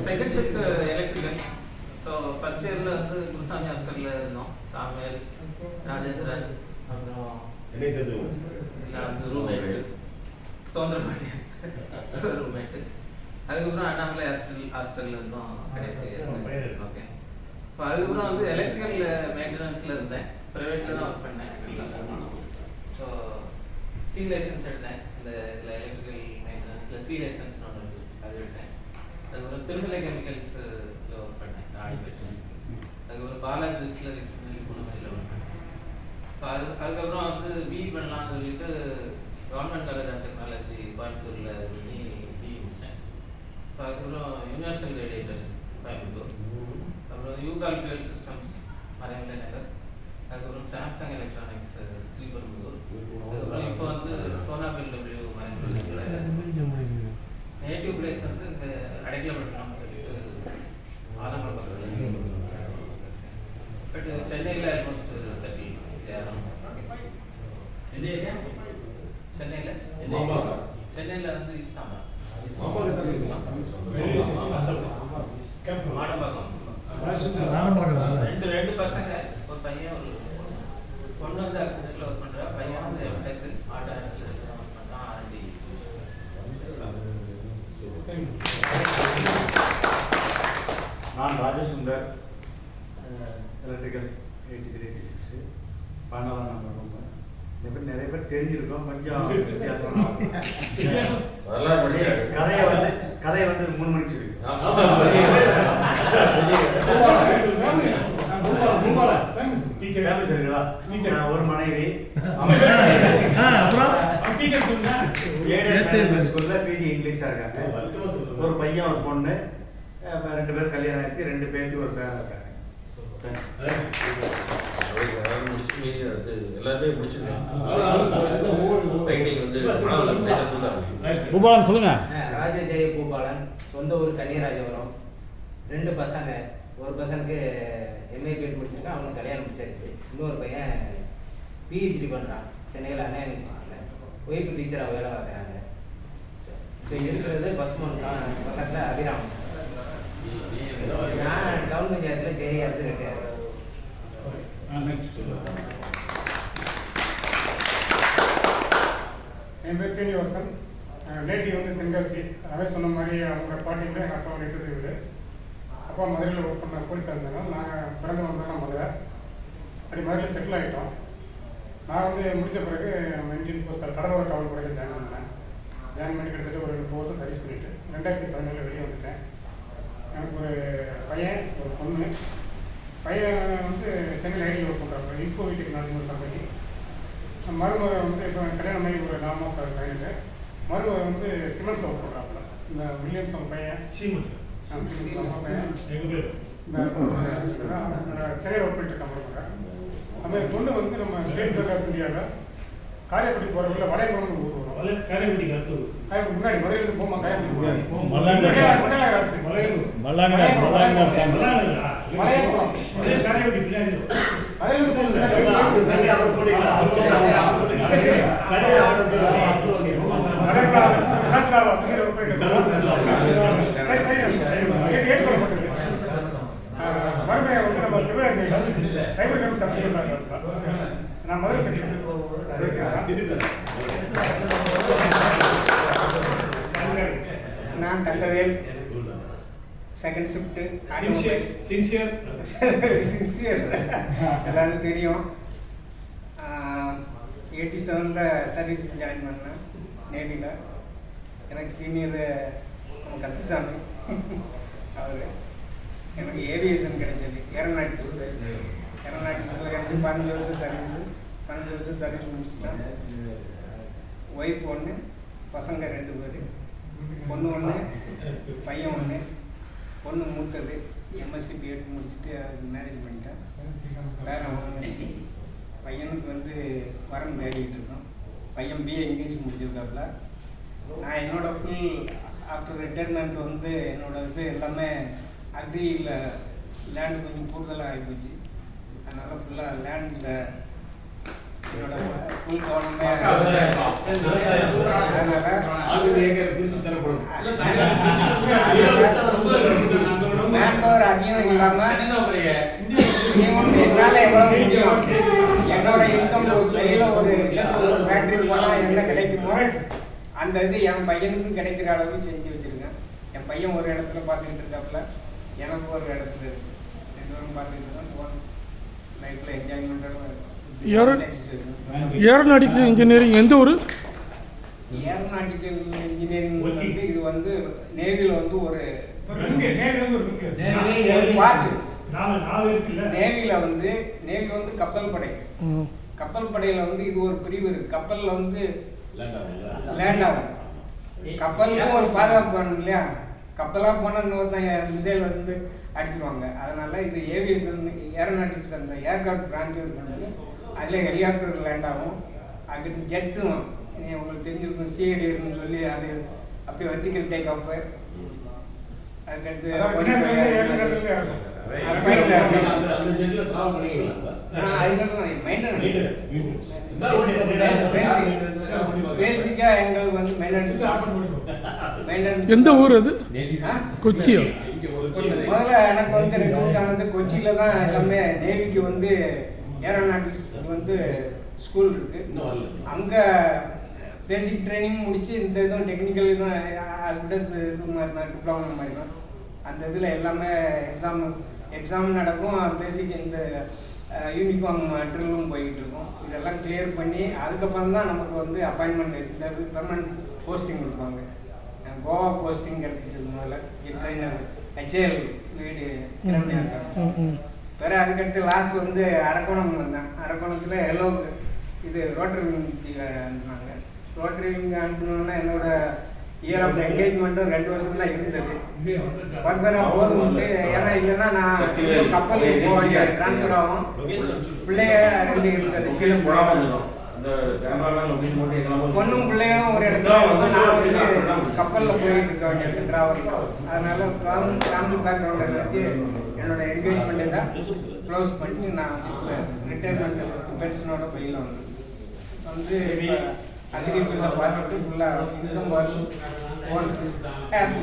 Second shift electrical. So first இயரில் வந்து குருசாமி ஹாஸ்டலில் இருந்தோம். சாமியல், ராஜேந்திரன், அப்புறம் ரூம்மேட்ஸு, சுதந்திரபாண்டியன் ரூம்மேட்டு. அதுக்கப்புறம் அண்ணாமலை ஹாஸ்டலில் இருந்தோம் கடைசி. ஓகே. ஸோ அதுக்கப்புறம் வந்து எலக்ட்ரிக்கல் மெயின்டெனன்ஸில் இருந்தேன். ப்ரைவேட்டில் தான் ஒர்க் பண்ணேன். ஸோ சி லைசன்ஸ் எடுத்தேன். இந்த இதில் எலக்ட்ரிக்கல் மெயின்டெனன்ஸில் சி லைசன்ஸ்னு ஒன்று இருக்குது, அது எடுத்தேன். அதுக்கப்புறம் திருமலை கெமிக்கல்ஸில் ஒர்க் பண்ணேன், ஆடிப்பேட். அதுக்கப்புறம் பாலாஜி டிஸ்டிலரிஸ் புதுமையில் ஒர்க் பண்ணேன். ஸோ அதுக்கப்புறம் வந்து பிஇ பண்ணலாம்னு சொல்லிட்டு கவர்மெண்ட் காலேஜ் ஆஃப் டெக்னாலஜி கோயம்புத்தூரில் பண்ணி பிஇ முடித்தேன். ஸோ அதுக்கப்புறம் யூனிவர்சல் ரேடியேட்டர்ஸ் கோயம்புத்தூர், அப்புறம் யூகால் ஃபியூல் சிஸ்டம்ஸ் மறைமலை நகர், அதுக்கப்புறம் சாம்சங் எலக்ட்ரானிக்ஸ் ஸ்ரீபெரும்புதூர், அதுக்கப்புறம் இப்போ வந்து சோனாபில் டபிள்யூ மறைமலை நகர். நேட்டிவ் பிளேஸ் வந்து இங்கே அடைக்கலப்பட்டினம் சொல்லிட்டு ஆலமலை பக்கத்தில். பட் சென்னையில் ஆல்மோஸ்ட் செட்டில் சேரம். சென்னையில் வந்து இஸ்லாமா ரெண்டு பசங்க, ஒரு பையன் ஒரு பொண்ணு வந்து ஆக்சிடென்ட்ல ஒர்க் பண்றா. பையன் வந்து எம்டெக் ஆட்டோ ஆக்சிடென்ட்ல ஒர்க் பண்றான். ஆர்டி. நான் ராஜசுந்தர், எலக்ட்ரிக்கல் 8386 14ஆம் நம்பர் ரூம். நிறைய பேர் தெரிஞ்சிருக்கோம், கொஞ்சம் வித்தியாசம். கதையை வந்து 3 மணிக்கு சொல்லி ஒரு மனைவி, ஸ்கூல்ல பிஜி இங்கிலீஷா இருக்காங்க. ஒரு பையன், ஒரு பொண்ணு, 2 பேர் கல்யாணம் ஆயிடுச்சு. 2 பேருக்கு ஒரு பேர் இருக்காங்க. பூபாலன் சொல்லுங்க. ராஜஜெய பூபாலன், சொந்த ஊர் கன்னியராஜபுரம். 2 பசங்க, ஒரு பசனுக்கு எம்ஏ பிஎட் முடிச்சிருக்கேன், அவனுக்கு கல்யாணம் முடிச்சாச்சு. இன்னொரு பையன் பிஹெச்டி பண்ணுறான் சென்னையில் அண்ணா யூனிவர்சிட்டியில். ஒய்ஃபு டீச்சராக வேலை பார்க்குறாங்க. இப்போ இருக்கிறது பசுமன் பக்கத்தில் அபிராமம். நான் டவுன் பஞ்சாயத்தில் ஜேஆர் ரிட்டையர். என் பேர் சீனிவாசன். நேட்டிவ் வந்து தென்காசி. ரமேஷ் சொன்ன மாதிரி அவங்க பாட்டியில் எங்கள் அப்பா எடுத்தது வீடு. அப்பா மதுரையில் ஒர்க் பண்ண போலீஸாக இருந்தாங்க. நாங்கள் பிறந்து வந்தோம்னா மதுரை. அப்படி மதுரையில் செட்டில் ஆகிட்டோம். நான் வந்து முடித்த பிறகு இந்தியன் போஸ்ட் கடலோர காவல் படையில் ஜாயின் பண்ணேன். ஜாயின் பண்ணி கிட்டத்தட்ட ஒரு 2 வருஷம் சர்வீஸ் பண்ணிவிட்டு 2017 வெளியே வந்துட்டேன். எனக்கு ஒரு பையன், ஒரு பொண்ணு. பையன் வந்து சென்னையில் ஐடி ஒர்க் பண்ணுறாங்க, இன்ஃபோ டெக்னாலஜி ஒரு கம்பெனி. மருமக வந்து இப்போ கல்யாணம் ஆகி ஒரு 4 மாதம் ஆகுது பையனுக்கு. மருமக வந்து சிமெண்ட்ஸ் ஒர்க் பண்ணுறாப்புல. இந்த வில்லியம்ஸ் அவங்க பையன் பையன் சென்னையில் ஒர்க் பண்ணிட்டு இருக்காங்க மருமக. அதுமாதிரி பொண்ணு வந்து நம்ம ஸ்டேட் பேங்க் ஆஃப் இந்தியாவில் காரைக்குடி போகிற வழியில் வளையகுளம்னு ஊர் வரும். காரைக்குடிக்கு அடுத்து முன்னாடி மதுரையிலிருந்து போமா காரைக்குடி மறுமையை வந்து நம்ம சிவகங்கையில் சைபர் கிரைம் சப்ஜெக்ட் நான் மதுரை செட்டில். நான் தங்கவேல், செகண்ட் ஷிஃப்ட்டு. சின்சியர் எல்லாரும் தெரியும். 87 சர்வீஸ் ஜாயின் பண்ணேன் நேவியில். எனக்கு சீனியர் கந்தசாமி அவர். எனக்கு ஏவியேஷன் கிடைச்சது, ஏரோநாட்டிக்ஸில் எனக்கு 15 வருஷம் சர்வீஸு. 15 வருஷம் சர்வீஸ் முடிச்சுட்டேன். ஒய்ஃப் 1, பசங்க 2 பேர். பொண்ணு 1, பையன் 1. பொண்ணு மூத்தது எம்எஸ்சி பிஎட் முடிச்சுட்டு அது மேரேஜ் பண்ணிட்டேன். வேறு பையனுக்கு வந்து வரன் தேடிக்கிட்டு இருக்கோம். பையன் பிஏ இங்கிலீஷ் முடிச்சிருக்காப்புல. நான் என்னோடய ஃபுல் ஆஃப்டர் ரிட்டைர்மெண்ட் வந்து என்னோடய இது எல்லாமே அக்ரியில் லேண்டு கொஞ்சம் கூடுதலாக ஆகிப்போச்சு. அதனால் ஃபுல்லாக லேண்டில் என்னோட ஃபுல் கவனமே. அதனால் அதிகம் இல்லாமல் என்னால் எவ்வளோ முடியும் என்னோட இன்கம் வெளியில் ஒரு ஃபேக்ட்ரி போனால் என்ன கிடைக்குமோ அந்த இது என் பையனுக்கும் கிடைக்கிற அளவுக்கு செஞ்சு வச்சுருக்கேன். என் பையன் ஒரு இடத்துல பார்த்துக்கிட்டு இருக்காப்புல, எனக்கு ஒரு இடத்துல இருக்கு, ரெண்டு பேரும் பார்த்துக்கிட்டு இருக்கோம். லைஃப்பில் என்ஜாய்மெண்ட்டாகவும் இருக்கும். ஏரோநாட்டிக்கல் இன்ஜினியரிங் எந்த ஊர்? ஏரோநாட்டிக்கல் இன்ஜினியரிங் வந்து இது வந்து நேவியில் வந்து ஒரு பார்த்து நேவியில் வந்து நேவி வந்து கப்பல் படை. கப்பல் படையில் வந்து இது ஒரு பிரிவு இருக்கு. கப்பலில் வந்து லேண்ட் ஆகும். கப்பலுக்கும் ஒரு பாதுகாப்பு வேணும் இல்லையா? கப்பலாக போனால் இன்னொருத்தன் மிசைல் வந்து அடிச்சிருவாங்க. அதனால இது ஏவியேஷன் ஏரோநாட்டிக்ஸ் அந்த ஏர்கிராஃப்ட் பிரான்ச் இருக்கிறது. அதில் ஹெலிகாப்டர் லேண்ட் ஆகும். அதுக்கு ஜெட்டும் உங்களுக்கு தெரிஞ்சிருக்கும், சிஏடின்னு சொல்லி அது அப்படியே வெர்டிக்கல் டேக் ஆஃப். அதுக்கடுத்து பேசிக்கா எங்களுக்கு வந்து மெயின்டெனன்ஸ். எந்த ஊர் அது? கொச்சியா? முதல்ல எனக்கு வந்து ரெக்ரூட் ஆனது கொச்சியில தான். எல்லாமே நேவிக்கு வந்து ஏரோநாட்டிக்ஸ் வந்து ஸ்கூல் இருக்கு. அங்க பேசிக் ட்ரைனிங் முடிச்சு இந்த இதுவும் டெக்னிக்கல் இதுவும் ஹாஸ்பிட்டல்ஸ் இது மாதிரி தான், டிப்ளமோ மாதிரி தான். அந்த இதில் எல்லாமே எக்ஸாம் நடக்கும். பேசிக் இந்த யூனிஃபார்ம் ட்ரில்லும் போய்கிட்டு இருக்கும். இதெல்லாம் கிளியர் பண்ணி அதுக்கப்புறம் தான் நமக்கு வந்து அப்பாயின்மெண்ட் இந்த பெர்மனன்ட் போஸ்டிங் கொடுப்பாங்க. கோவா போஸ்டிங் கிடைச்சிது முதல்ல ட்ரைனர் HAL வீடு வேறு. அதுக்கடுத்து லாஸ்ட் வந்து அரக்கோணம் வந்தேன். அரக்கோணத்தில் எல்லோவுக்கு இது ரோட்டரி விங்கில் அனுப்புனாங்க. ரோட்டரி விங் அனுப்பணுன்னா என்னோட இயர் ஆஃப் என்கேஜ்மெண்ட்டும் 2 வருஷத்துல இருந்தது. ஃபர்தராக போதும்ட்டு, ஏன்னா இல்லைன்னா நான் கப்பலுக்கு போக வேண்டிய ட்ரான்ஸ்ஃபர் ஆகும். பிள்ளைய 2 இருந்தது. பொண்ணும் பிள்ளைகளும் ஒரு இடத்துல வந்து நான் வந்து கப்பலில் போயிட்டு இருக்க வேண்டிய டிராவல். அதனால ஃபேமிலி பேக்ரவுண்டில் வச்சு என்னோட என்கேஜ்மெண்ட்டை தான் க்ளோஸ் பண்ணி நான் ரிட்டைர்மெண்ட் பென்ஷனோட வெளியில் வந்து அக்ரிகல்ச்சரில் பார்த்துட்டு ஃபுல்லாக இன்கம் வரலும் ஓன் ஹாப்பி.